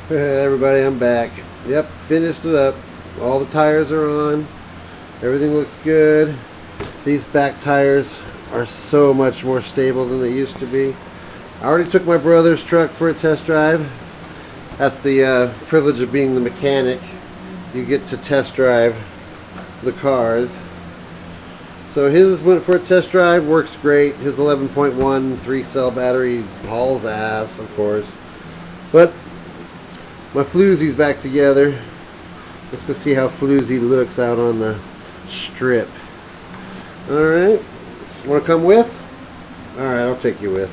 Hey everybody, I'm back. Yep, finished it up. All the tires are on. Everything looks good. These back tires are so much more stable than they used to be. I already took my brother's truck for a test drive. That's the privilege of being the mechanic. You get to test drive the cars. So his went for a test drive, works great. His 11.1 3-cell battery hauls ass, of course. But my Floozy's back together. Let's go see how Floozy looks out on the strip. Alright. Want to come with? Alright, I'll take you with.